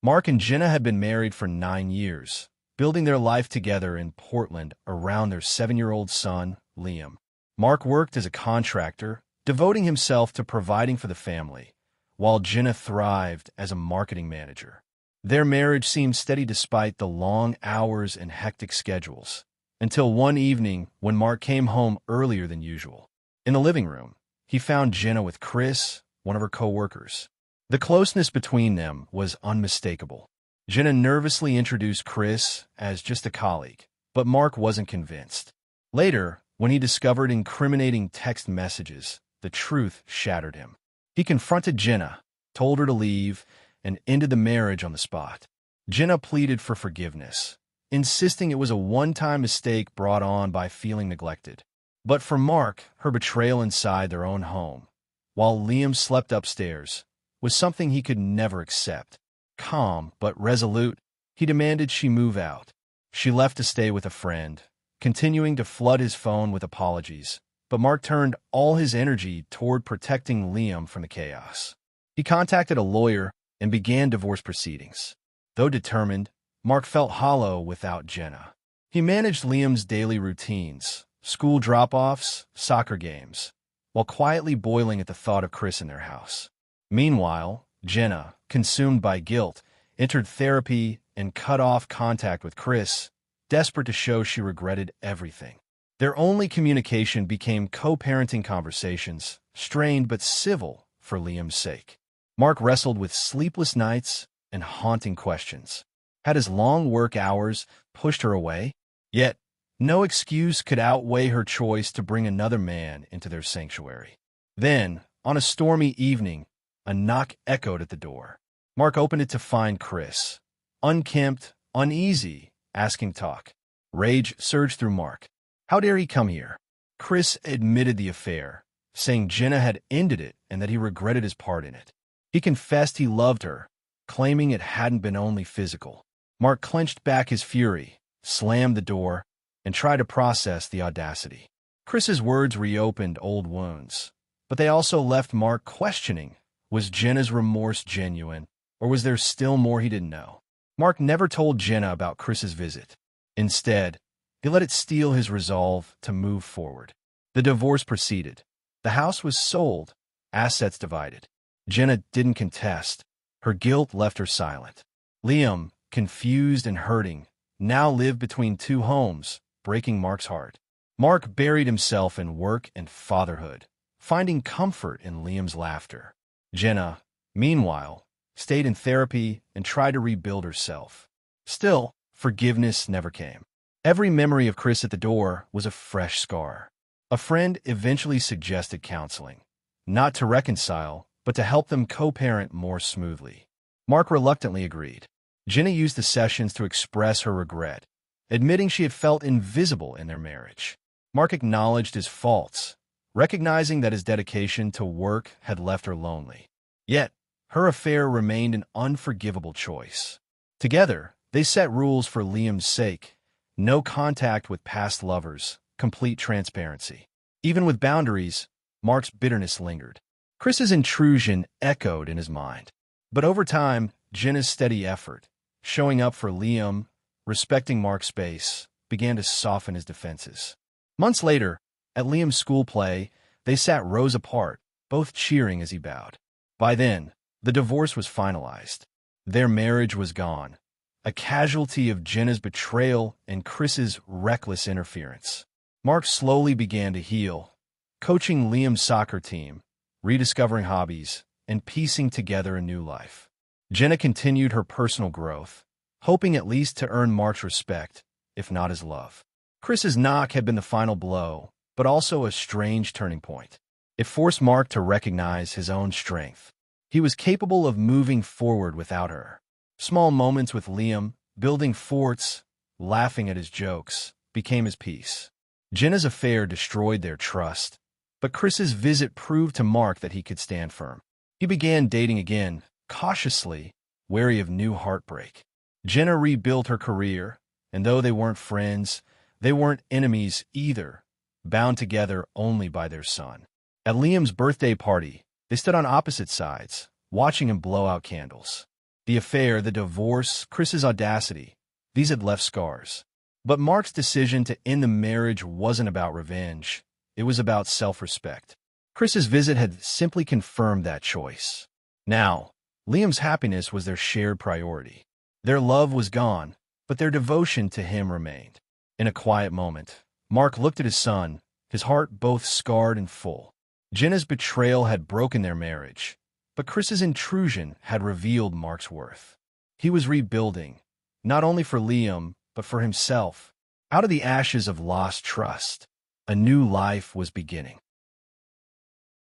Mark and Jenna had been married for 9 years, building their life together in Portland around their 7-year-old son, Liam. Mark worked as a contractor, devoting himself to providing for the family, while Jenna thrived as a marketing manager. Their marriage seemed steady despite the long hours and hectic schedules, until one evening when Mark came home earlier than usual. In the living room, he found Jenna with Chris, one of her co-workers. The closeness between them was unmistakable. Jenna nervously introduced Chris as just a colleague, but Mark wasn't convinced. Later, when he discovered incriminating text messages, the truth shattered him. He confronted Jenna, told her to leave, and ended the marriage on the spot. Jenna pleaded for forgiveness, insisting it was a one-time mistake brought on by feeling neglected. But for Mark, her betrayal inside their own home, while Liam slept upstairs, was something he could never accept. Calm but resolute, he demanded she move out. She left to stay with a friend, continuing to flood his phone with apologies, but Mark turned all his energy toward protecting Liam from the chaos. He contacted a lawyer and began divorce proceedings. Though determined, Mark felt hollow without Jenna. He managed Liam's daily routines, school drop-offs, soccer games, while quietly boiling at the thought of Chris in their house. Meanwhile, Jenna, consumed by guilt, entered therapy and cut off contact with Chris, desperate to show she regretted everything. Their only communication became co-parenting conversations, strained but civil for Liam's sake. Mark wrestled with sleepless nights and haunting questions. Had his long work hours pushed her away? Yet, no excuse could outweigh her choice to bring another man into their sanctuary. Then, on a stormy evening, a knock echoed at the door. Mark opened it to find Chris, unkempt, uneasy, asking talk. Rage surged through Mark. How dare he come here? Chris admitted the affair, saying Jenna had ended it and that he regretted his part in it. He confessed he loved her, claiming it hadn't been only physical. Mark clenched back his fury, slammed the door, and tried to process the audacity. Chris's words reopened old wounds, but they also left Mark questioning, was Jenna's remorse genuine, or was there still more he didn't know? Mark never told Jenna about Chris's visit. Instead, he let it steal his resolve to move forward. The divorce proceeded. The house was sold, assets divided. Jenna didn't contest. Her guilt left her silent. Liam, confused and hurting, now lived between two homes, breaking Mark's heart. Mark buried himself in work and fatherhood, finding comfort in Liam's laughter. Jenna, meanwhile, stayed in therapy and tried to rebuild herself. Still, forgiveness never came. Every memory of Chris at the door was a fresh scar. A friend eventually suggested counseling, not to reconcile, but to help them co-parent more smoothly. Mark reluctantly agreed. Jenna used the sessions to express her regret, admitting she had felt invisible in their marriage. Mark acknowledged his faults, recognizing that his dedication to work had left her lonely. Yet, her affair remained an unforgivable choice. Together, they set rules for Liam's sake: no contact with past lovers, complete transparency. Even with boundaries, Mark's bitterness lingered. Chris's intrusion echoed in his mind. But over time, Jenna's steady effort, showing up for Liam, respecting Mark's space, began to soften his defenses. Months later, at Liam's school play, they sat rows apart, both cheering as he bowed. By then, the divorce was finalized. Their marriage was gone, a casualty of Jenna's betrayal and Chris's reckless interference. Mark slowly began to heal, coaching Liam's soccer team, rediscovering hobbies, and piecing together a new life. Jenna continued her personal growth, hoping at least to earn Mark's respect, if not his love. Chris's knock had been the final blow, but also a strange turning point. It forced Mark to recognize his own strength. He was capable of moving forward without her. Small moments with Liam, building forts, laughing at his jokes, became his peace. Jenna's affair destroyed their trust, but Chris's visit proved to Mark that he could stand firm. He began dating again, cautiously, wary of new heartbreak. Jenna rebuilt her career, and though they weren't friends, they weren't enemies either, bound together only by their son. At Liam's birthday party, they stood on opposite sides, watching him blow out candles. The affair, the divorce, Chris's audacity, these had left scars. But Mark's decision to end the marriage wasn't about revenge. It was about self-respect. Chris's visit had simply confirmed that choice. Now, Liam's happiness was their shared priority. Their love was gone, but their devotion to him remained. In a quiet moment, Mark looked at his son, his heart both scarred and full. Jenna's betrayal had broken their marriage, but Chris's intrusion had revealed Mark's worth. He was rebuilding, not only for Liam, but for himself. Out of the ashes of lost trust, a new life was beginning.